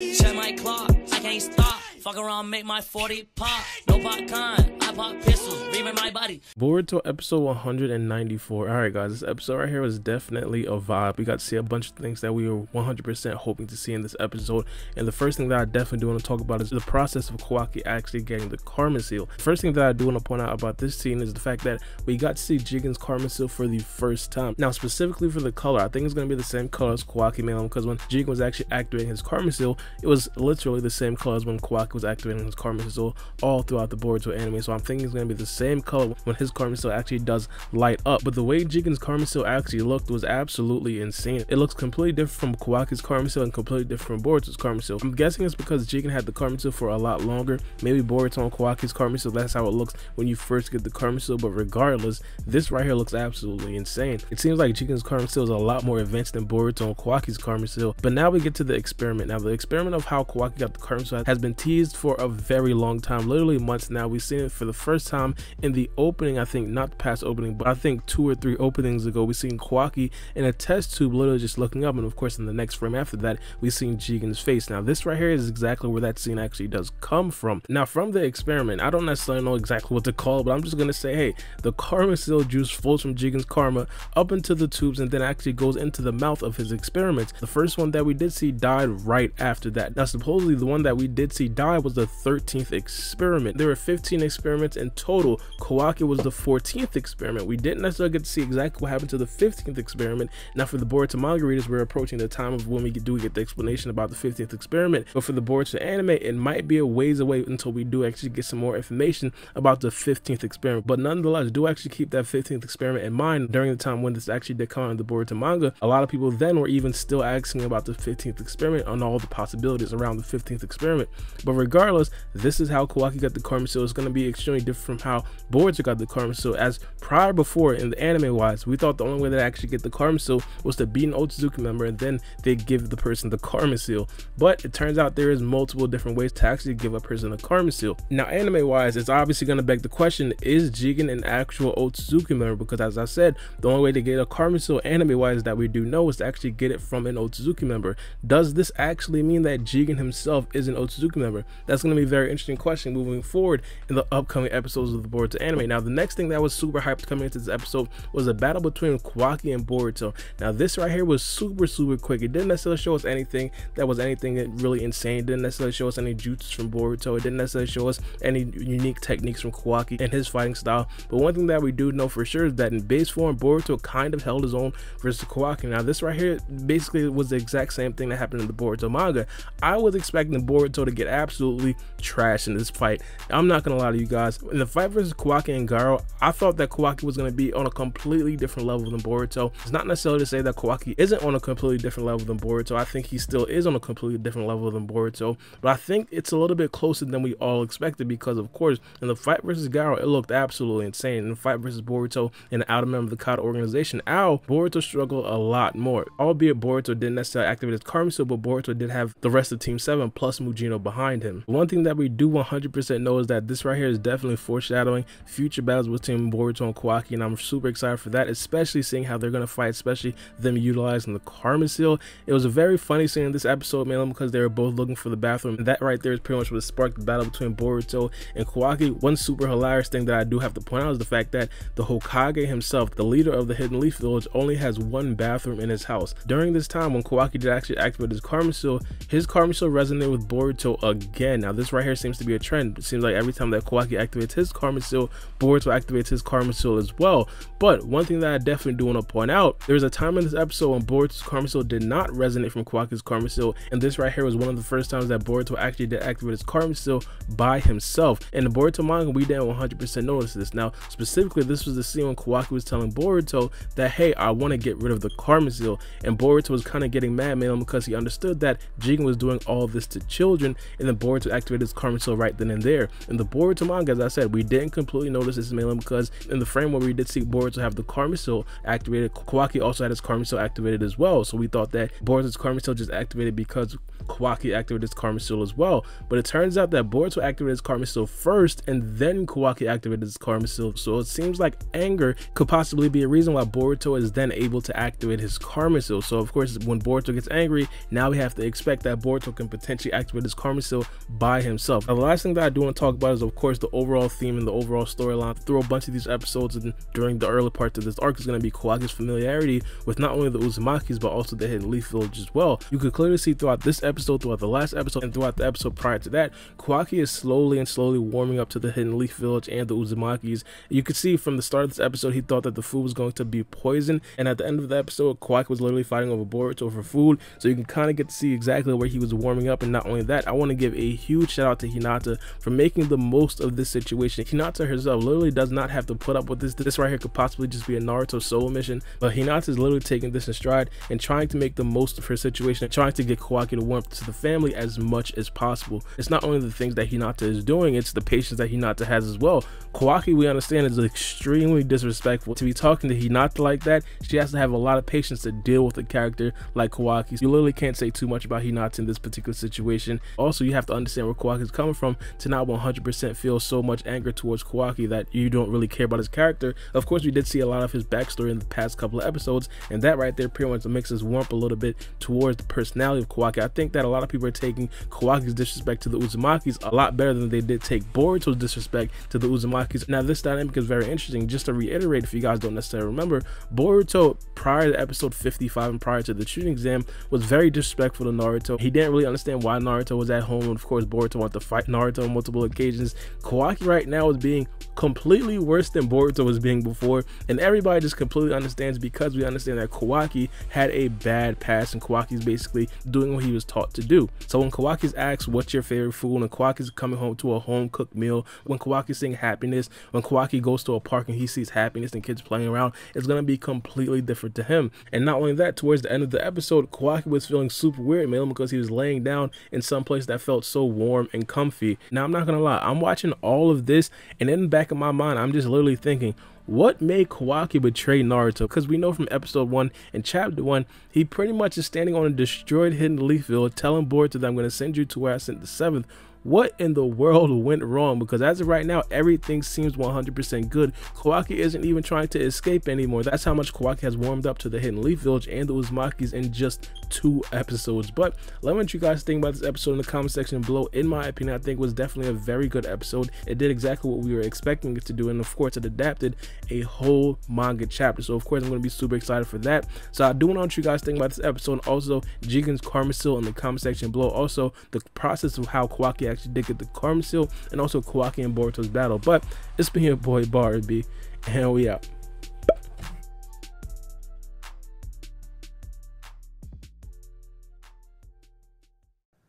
Check my clock, I can't stop. Fuck around, make my 40 pop. No popcorn, I pop pistols, leaving my body. Boruto episode 194. Alright guys, this episode right here was definitely a vibe. We got to see a bunch of things that we were 100% hoping to see in this episode. And the first thing that I definitely do want to talk about is the process of Kawaki actually getting the karma seal. The first thing that I do want to point out about this scene is the fact that we got to see Jigen's karma seal for the first time. Now specifically for the color, I think it's going to be the same color as Kawaki made because when Jigen was actually activating his karma seal, it was literally the same color as when Kawaki was activating his karma seal all throughout the Boruto anime. So I'm thinking it's going to be the same color when his karma seal actually does light up. But the way Jigen's karma seal actually looked was absolutely insane. It looks completely different from Kawaki's karma seal and completely different from Boruto's karma seal. I'm guessing it's because Jigen had the karma seal for a lot longer. Maybe Boruto and Kawaki's karma seal, that's how it looks when you first get the karma seal. But regardless, this right here looks absolutely insane. It seems like Jigen's karma seal is a lot more advanced than Boruto and Kawaki's karma seal. But now we get to the experiment. Now the experiment of how Kawaki got the karma seal has been teased for a very long time, literally months now. We've seen it for the first time in the opening, I think not the past opening, but I think 2 or 3 openings ago we seen Kawaki in a test tube literally just looking up, and of course in the next frame after that we seen Jigen's face. Now this right here is exactly where that scene actually does come from. Now from the experiment, I don't necessarily know exactly what to call it, but I'm just gonna say, hey, the karma seal juice flows from Jigen's karma up into the tubes and then actually goes into the mouth of his experiments. The first one that we did see died right after that. Now supposedly the one that we did see die was the 13th experiment. There were 15 experiments in total. Kawaki was the 14th experiment. We didn't necessarily get to see exactly what happened to the 15th experiment. Now for the Boruto manga readers, we're approaching the time of when we do get the explanation about the 15th experiment, but for the Boruto anime it might be a ways away until we do actually get some more information about the 15th experiment. But nonetheless, do actually keep that 15th experiment in mind. During the time when this actually did come out in the Boruto manga, a lot of people then were even still asking about the 15th experiment and all the possibilities around the 15th experiment. But regardless, this is how Kawaki got the karma seal. It's going to be extremely different from how Boruto got the karma seal. As prior before in the anime wise, we thought the only way that actually get the karma seal was to beat an Otsutsuki member and then they give the person the karma seal. But it turns out there is multiple different ways to actually give a person a karma seal. Now anime wise, it's obviously going to beg the question, is Jigen an actual Otsutsuki member? Because as I said, the only way to get a karma seal anime wise that we do know is to actually get it from an Otsutsuki member. Does this actually mean that Jigen himself is an Otsutsuki member? That's going to be a very interesting question moving forward in the upcoming episodes of the Boruto anime. Now the next thing that was super hyped coming into this episode was a battle between Kawaki and Boruto. Now this right here was super quick. It didn't necessarily show us anything that was anything really insane. It didn't necessarily show us any jutsus from Boruto. It didn't necessarily show us any unique techniques from Kawaki and his fighting style. But one thing that we do know for sure is that in base form, Boruto kind of held his own versus Kawaki. Now this right here basically was the exact same thing that happened in the Boruto manga. I was expecting Boruto to get absolutely trashed in this fight. I'm not gonna lie to you guys, in the fight versus Kawaki and Garo, I thought that Kawaki was gonna be on a completely different level than Boruto. It's not necessarily to say that Kawaki isn't on a completely different level than Boruto. I think he still is on a completely different level than Boruto, but I think it's a little bit closer than we all expected, because of course in the fight versus Garo it looked absolutely insane. In the fight versus Boruto and the outer member of the Kata organization, Boruto struggled a lot more, albeit Boruto didn't necessarily activate his karma seal, but Boruto did have the rest of Team 7 plus Mujino behind him. One thing that we do 100% know is that this right here is definitely foreshadowing future battles between Boruto and Kawaki, and I'm super excited for that, especially seeing how they're going to fight, especially them utilizing the karma seal. It was a very funny scene in this episode, mainly because they were both looking for the bathroom, and that right there is pretty much what sparked the battle between Boruto and Kawaki. One super hilarious thing that I do have to point out is the fact that the Hokage himself, the leader of the Hidden Leaf Village, only has 1 bathroom in his house. During this time when Kawaki did actually activate his karma seal resonated with Boruto again. Now this right here seems to be a trend. It seems like every time that Kawaki activates his karma seal, Boruto activates his karma seal as well. But one thing that I definitely do want to point out, there was a time in this episode when Boruto's karma seal did not resonate from Kawaki's karma seal, and this right here was one of the first times that Boruto actually did activate his karma seal by himself. In the Boruto manga, we didn't 100% notice this. Now specifically, this was the scene when Kawaki was telling Boruto that, hey, I want to get rid of the karma seal, and Boruto was kind of getting mad because he understood that Jigen was doing all this to children, and then Boruto activated his karma seal right then and there. In the Boruto manga, as I said, we didn't completely notice this mainly because in the frame where we did see Boruto have the karma seal activated, Kawaki also had his karma seal activated as well. So we thought that Boruto's karma seal just activated because Kawaki activated his karma seal as well. But it turns out that Boruto activated his karma seal first, and then Kawaki activated his karma seal. So it seems like anger could possibly be a reason why Boruto is then able to activate his karma seal. So of course, when Boruto gets angry, now we have to expect that Boruto can potentially activate his karma seal by himself. Now, the last thing that I do want to talk about is, of course, the overall theme and the overall storyline through a bunch of these episodes and during the early parts of this arc is going to be Kawaki's familiarity with not only the Uzamakis but also the Hidden Leaf Village as well. You could clearly see throughout this episode, throughout the last episode, and throughout the episode prior to that, Kawaki is slowly warming up to the Hidden Leaf Village and the Uzamakis. You could see from the start of this episode, he thought that the food was going to be poison, and at the end of the episode, Kawaki was literally fighting over Boruto for food. So you can kind of get to see exactly where he was warming up. And not only that, I want to give a huge shout out to Hinata for making the most of this situation. Hinata herself literally does not have to put up with this. This right here could possibly just be a Naruto solo mission, but Hinata is literally taking this in stride and trying to make the most of her situation and trying to get Kawaki to warm up to the family as much as possible. It's not only the things that Hinata is doing, it's the patience that Hinata has as well. Kawaki, we understand, is extremely disrespectful. To be talking to Hinata like that, she has to have a lot of patience to deal with a character like Kawaki. You literally can't say too much about Hinata in this particular situation. Also, you have to understand where Kawaki is coming from to not 100% feel so much anger towards Kawaki that you don't really care about his character. Of course, we did see a lot of his backstory in the past couple of episodes, and that right there pretty much makes us warm up a little bit towards the personality of Kawaki. I think that a lot of people are taking Kawaki's disrespect to the Uzamakis a lot better than they did take Boruto's disrespect to the Uzamakis. Now, this dynamic is very interesting. Just to reiterate, if you guys don't necessarily remember, Boruto prior to episode 55 and prior to the shooting exam was very disrespectful to Naruto. He didn't really understand why Naruto was at home, and of course Boruto wanted to fight Naruto on multiple occasions. Kawaki right now is being completely worse than Boruto was being before, and everybody just completely understands because we understand that Kawaki had a bad past and Kawaki's basically doing what he was taught to do. So when Kawaki's asked what's your favorite food, and Kawaki's coming home to a home cooked meal, when Kawaki's seeing happiness, when Kawaki goes to a park and he sees happiness and kids playing around, it's gonna be completely different to him. And not only that, towards the end of the episode, Kawaki was feeling super weird, mainly because he was laying down in some place that felt so warm and comfy. Now, I'm not gonna lie, I'm watching all of this, and in the back of my mind, I'm just literally thinking, what made Kawaki betray Naruto? Because we know from episode 1 and chapter 1, he pretty much is standing on a destroyed Hidden Leaf Village, telling Boruto that I'm going to send you to where I sent the 7th. What in the world went wrong? Because as of right now, everything seems 100% good. Kawaki isn't even trying to escape anymore. That's how much Kawaki has warmed up to the Hidden Leaf Village and the Uzamakis in just 2 episodes. But let me know what you guys think about this episode in the comment section below. In my opinion, I think it was definitely a very good episode. It did exactly what we were expecting it to do, and of course it adapted a whole manga chapter. So of course I'm going to be super excited for that. So I do want to know what you guys think about this episode. Also, Jigen's karma seal in the comment section below. Also, the process of how Kawaki actually did get the karma seal, and also Kawaki and Boruto's battle. But it's been your boy Baara B, and we out.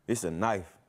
It's a knife.